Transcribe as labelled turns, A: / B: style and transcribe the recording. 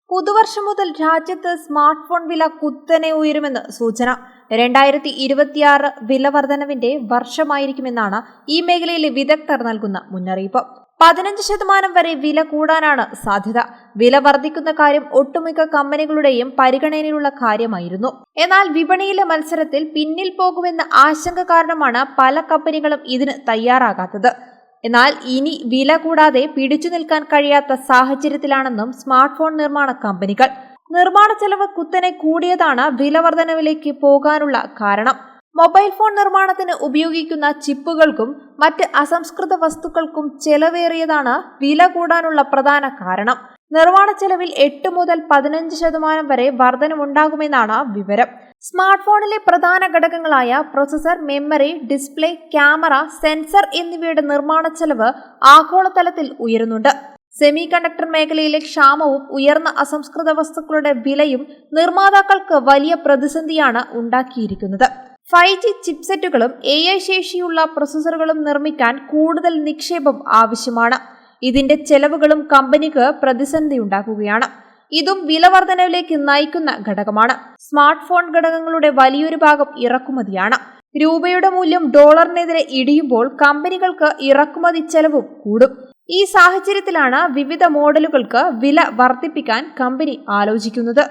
A: പുതുവർഷം മുതൽ രാജ്യത്ത് സ്മാർട്ട് ഫോൺ വില കുത്തനെ ഉയരുമെന്ന് സൂചന. 2026 വില വർധനവിന്റെ വർഷമായിരിക്കുമെന്നാണ് ഈ മേഖലയിലെ വിദഗ്ധർ നൽകുന്ന മുന്നറിയിപ്പ്. 15% വരെ വില കൂടാനാണ് സാധ്യത. വില വർദ്ധിക്കുന്ന കാര്യം ഒട്ടുമിക്ക കമ്പനികളുടെയും പരിഗണനയിലുള്ള കാര്യമായിരുന്നു. എന്നാൽ വിപണിയിലെ മത്സരത്തിൽ പിന്നിൽ പോകുമെന്ന ആശങ്ക കാരണമാണ് പല കമ്പനികളും ഇതിന് തയ്യാറാകാത്തത്. എന്നാൽ ഇനി വില കൂടാതെ പിടിച്ചു നിൽക്കാൻ കഴിയാത്ത സാഹചര്യത്തിലാണെന്നും സ്മാർട്ട് ഫോൺ നിർമ്മാണ കമ്പനികൾ. നിർമ്മാണ ചെലവ് കുത്തനെ കൂടിയതാണ് വില വർധനവിലേക്ക് പോകാനുള്ള കാരണം. മൊബൈൽ ഫോൺ നിർമ്മാണത്തിന് ഉപയോഗിക്കുന്ന ചിപ്പുകൾക്കും മറ്റ് അസംസ്കൃത വസ്തുക്കൾക്കും ചെലവേറിയതാണ് വില കൂടാനുള്ള പ്രധാന കാരണം. നിർമ്മാണ ചെലവിൽ 8 മുതൽ 15% വരെ വർധനവുണ്ടാകുമെന്നാണ് വിവരം. സ്മാർട്ട് ഫോണിലെ പ്രധാന ഘടകങ്ങളായ processor, memory, display, camera, sensor എന്നിവയുടെ നിർമ്മാണ ചെലവ് ആഗോളതലത്തിൽ ഉയരുന്നുണ്ട്. സെമി കണ്ടക്ടർ മേഖലയിലെ ക്ഷാമവും ഉയർന്ന അസംസ്കൃത വസ്തുക്കളുടെ വിലയും നിർമ്മാതാക്കൾക്ക് വലിയ പ്രതിസന്ധിയാണ് ഉണ്ടാക്കിയിരിക്കുന്നത്. 5G ചിപ്സെറ്റുകളും AI ശേഷിയുള്ള പ്രൊസസറുകളും നിർമ്മിക്കാൻ കൂടുതൽ നിക്ഷേപം ആവശ്യമാണ്. ഇതിന്റെ ചെലവുകളും കമ്പനിക്ക് പ്രതിസന്ധിയുണ്ടാക്കുകയാണ്. ഇതും വില വർധനവിലേക്ക് നയിക്കുന്ന ഘടകമാണ്. സ്മാർട്ട് ഫോൺ ഘടകങ്ങളുടെ വലിയൊരു ഭാഗം ഇറക്കുമതിയാണ്. രൂപയുടെ മൂല്യം ഡോളറിനെതിരെ ഇടിയുമ്പോൾ കമ്പനികൾക്ക് ഇറക്കുമതി ചെലവും കൂടും. ഈ സാഹചര്യത്തിലാണ് വിവിധ മോഡലുകൾക്ക് വില വർദ്ധിപ്പിക്കാൻ കമ്പനി ആലോചിക്കുന്നത്.